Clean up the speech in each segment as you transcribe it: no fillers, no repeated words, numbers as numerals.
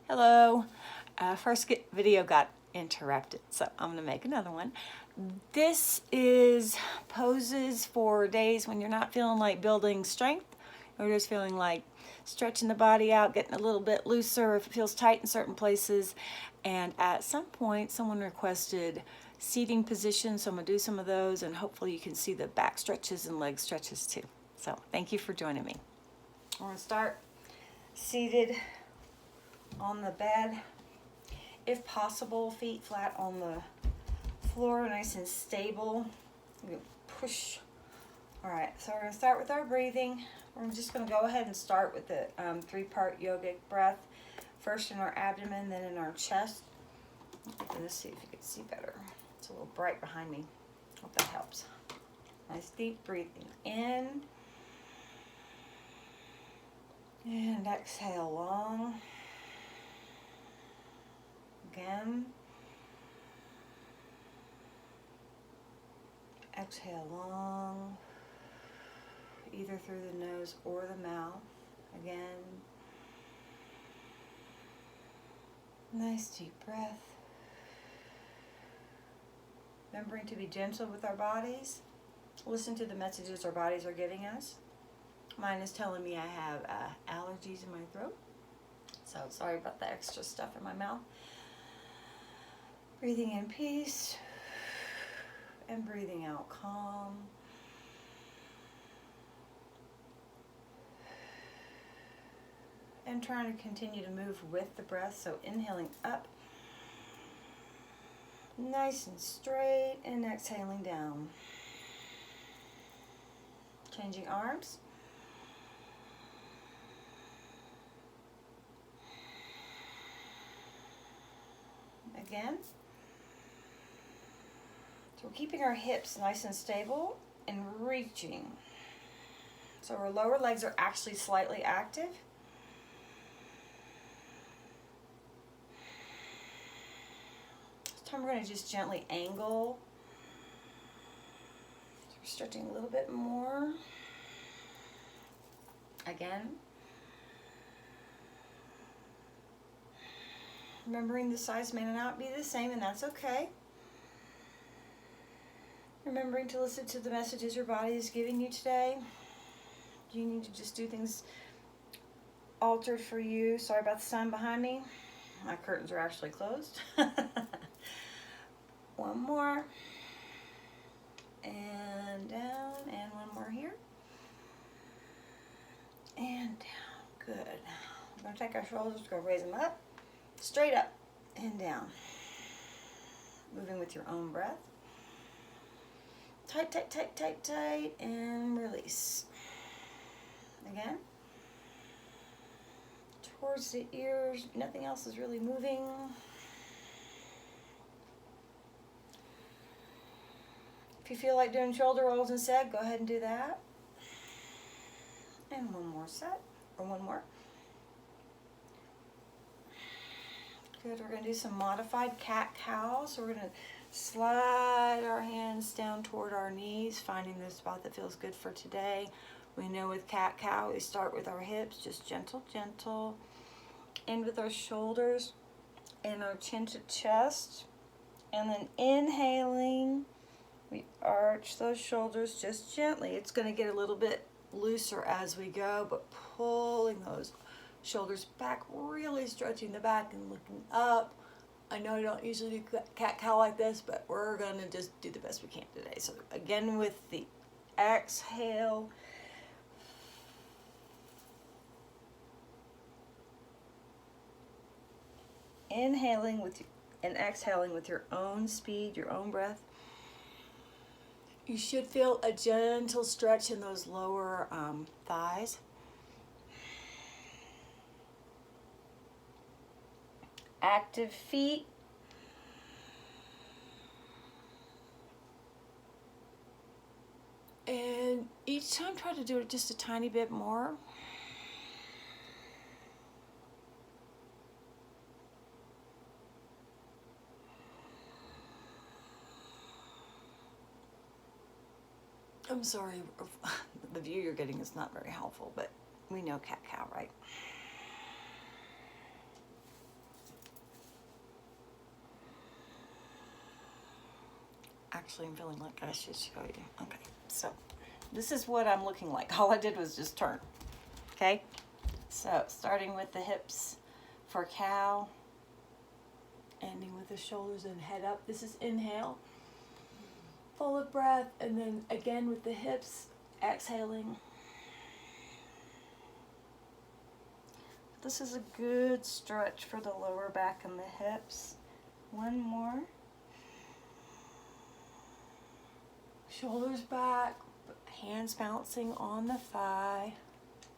Hello. First video got interrupted, so I'm going to make another one. This is poses for days when you're not feeling like building strength, or just feeling like stretching the body out, getting a little bit looser if it feels tight in certain places. And at some point, someone requested seating positions, so I'm going to do some of those, and hopefully you can see the back stretches and leg stretches too. So thank you for joining me. We're going to start seated on the bed, if possible, feet flat on the floor, nice and stable. Push. All right, so we're going to start with our breathing. We're just going to go ahead and start with the three-part yogic breath. First in our abdomen, then in our chest. Let's see if you can see better. It's a little bright behind me. Hope that helps. Nice deep breathing in. And exhale long. Again. Exhale long, either through the nose or the mouth. Again. Nice deep breath. Remembering to be gentle with our bodies. Listen to the messages our bodies are giving us. Mine is telling me I have allergies in my throat. So sorry about the extra stuff in my mouth. Breathing in peace and breathing out calm. And trying to continue to move with the breath. So inhaling up, nice and straight, and exhaling down. Changing arms. Again. So we're keeping our hips nice and stable and reaching. So our lower legs are actually slightly active. This time we're going to just gently angle. So we're stretching a little bit more. Again. Remembering the size may not be the same, and that's okay. Remembering to listen to the messages your body is giving you today. You need to just do things altered for you. Sorry about the sun behind me. My curtains are actually closed. One more. And down. And one more here. And down. Good. We're going to take our shoulders, go raise them up. Straight up and down. Moving with your own breath. Tight, tight, tight, tight, tight, and release. Again. Towards the ears, nothing else is really moving. If you feel like doing shoulder rolls instead, go ahead and do that. And one more set, or one more. Good, we're going to do some modified cat-cow. So we're going to slide our hands down toward our knees, finding the spot that feels good for today. We know with cat-cow, we start with our hips, just gentle, gentle. End with our shoulders and our chin to chest. And then inhaling, we arch those shoulders just gently. It's going to get a little bit looser as we go, but pulling those shoulders back, really stretching the back and looking up. I know I don't usually do cat-cow like this, but we're going to just do the best we can today. So again with the exhale, inhaling with and exhaling with your own speed, your own breath. You should feel a gentle stretch in those lower thighs. Active feet. And each time try to do it just a tiny bit more. I'm sorry, the view you're getting is not very helpful, but we know cat-cow, right? Actually, I'm feeling like I should show you. Okay, so this is what I'm looking like. All I did was just turn. Okay, so starting with the hips for cow, ending with the shoulders and head up. This is inhale, full of breath, and then again with the hips, exhaling. This is a good stretch for the lower back and the hips. One more. Shoulders back, hands bouncing on the thigh.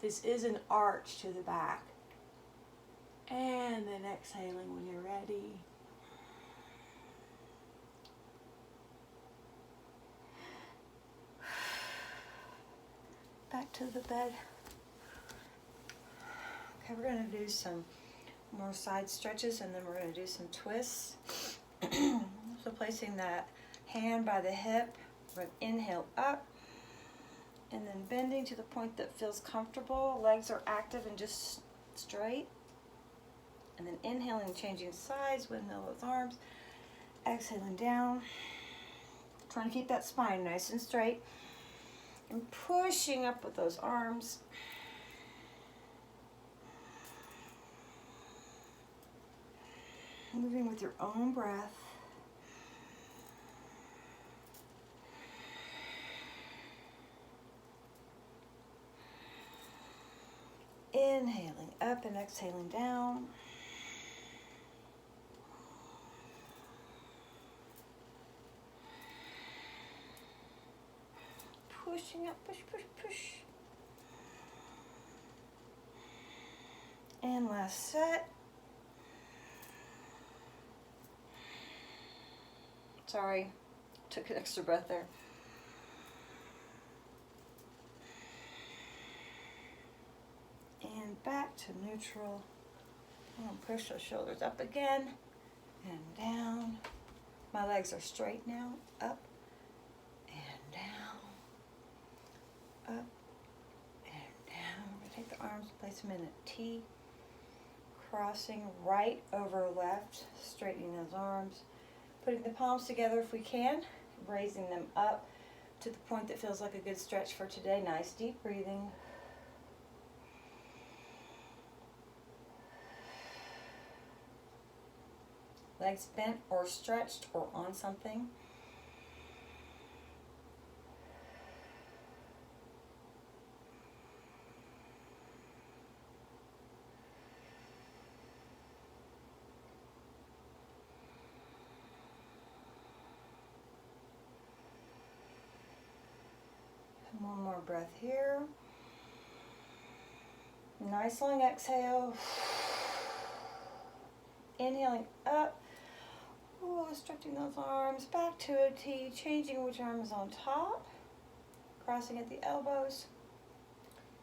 This is an arch to the back. And then exhaling when you're ready. Back to the bed. Okay, we're going to do some more side stretches and then we're going to do some twists. So placing that hand by the hip, we're going to inhale up and then bending to the point that feels comfortable. Legs are active and just straight. And then inhaling, changing sides, windmill those arms. Exhaling down. Trying to keep that spine nice and straight. And pushing up with those arms. Moving with your own breath. Inhaling up and exhaling down. Pushing up, push, push, push. And last set. Sorry, took an extra breath there. And back to neutral. And push those shoulders up again and down. My legs are straight now. Up and down. Up and down. We're going to take the arms, place them in a T. Crossing right over left, straightening those arms. Putting the palms together if we can. Raising them up to the point that feels like a good stretch for today. Nice deep breathing. Legs bent or stretched or on something. One more breath here. Nice long exhale. Inhaling up. Ooh, stretching those arms back to a T, changing which arm is on top. Crossing at the elbows.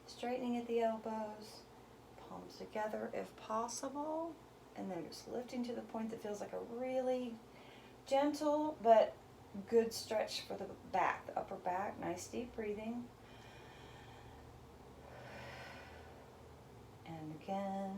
Straightening at the elbows. Palms together if possible. And then just lifting to the point that feels like a really gentle but good stretch for the back, the upper back. Nice deep breathing. And again.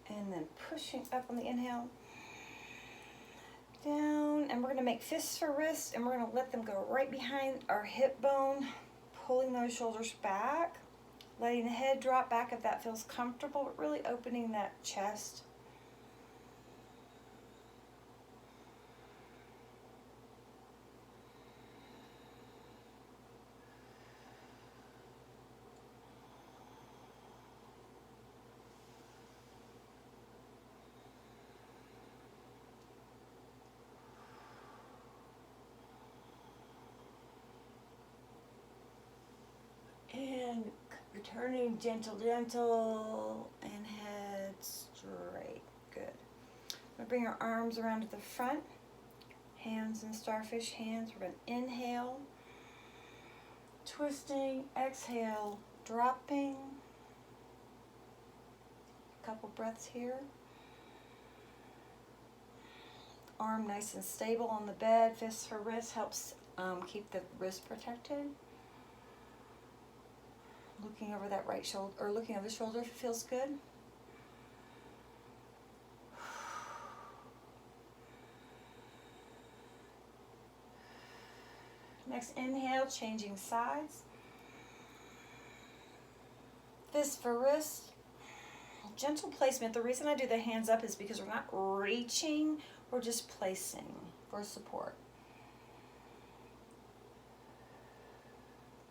And then pushing up on the inhale, down, and we're going to make fists for wrists, and we're going to let them go right behind our hip bone, pulling those shoulders back, letting the head drop back if that feels comfortable, but really opening that chest. And returning gentle, gentle, and head straight. Good. We'll bring our arms around to the front, Hands in starfish hands. We're going to inhale, twisting, exhale, dropping. A couple breaths here. Arm nice and stable on the bed. Fists for wrists helps keep the wrist protected. Looking over that right shoulder, or looking over the shoulder if it feels good. Next inhale, changing sides. Fist for wrist. Gentle placement. The reason I do the hands up is because we're not reaching, we're just placing for support.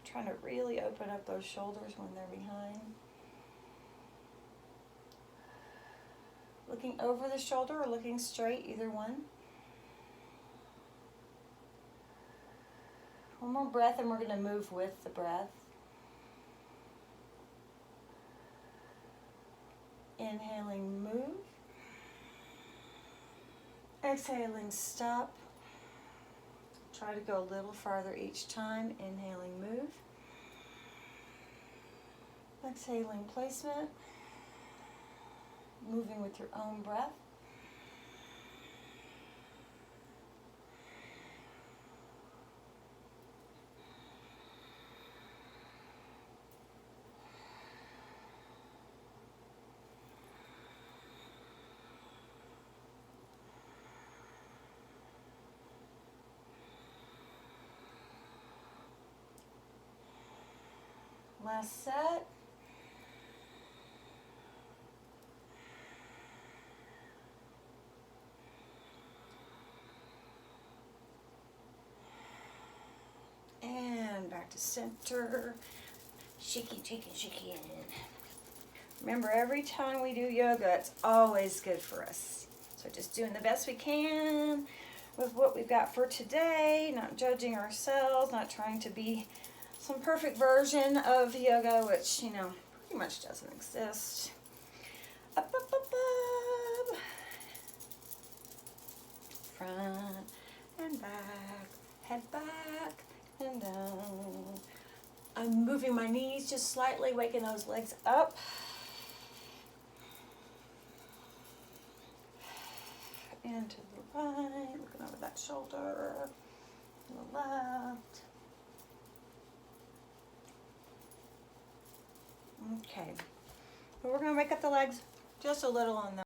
Trying to really open up those shoulders when they're behind. Looking over the shoulder or looking straight, either one. One more breath and we're going to move with the breath. Inhaling, move. Exhaling, stop. Try to go a little farther each time. Inhaling, move. Exhaling, placement. Moving with your own breath. Last set. And back to center. Shaky, shaky, shaky. Remember, every time we do yoga, it's always good for us. So just doing the best we can with what we've got for today, not judging ourselves, not trying to be some perfect version of yoga, which, you know, pretty much doesn't exist. Up, up, up, up. Front and back, head back and down. I'm moving my knees just slightly, waking those legs up. And to the right, looking over that shoulder, to the left. Okay, but we're going to wake up the legs just a little on the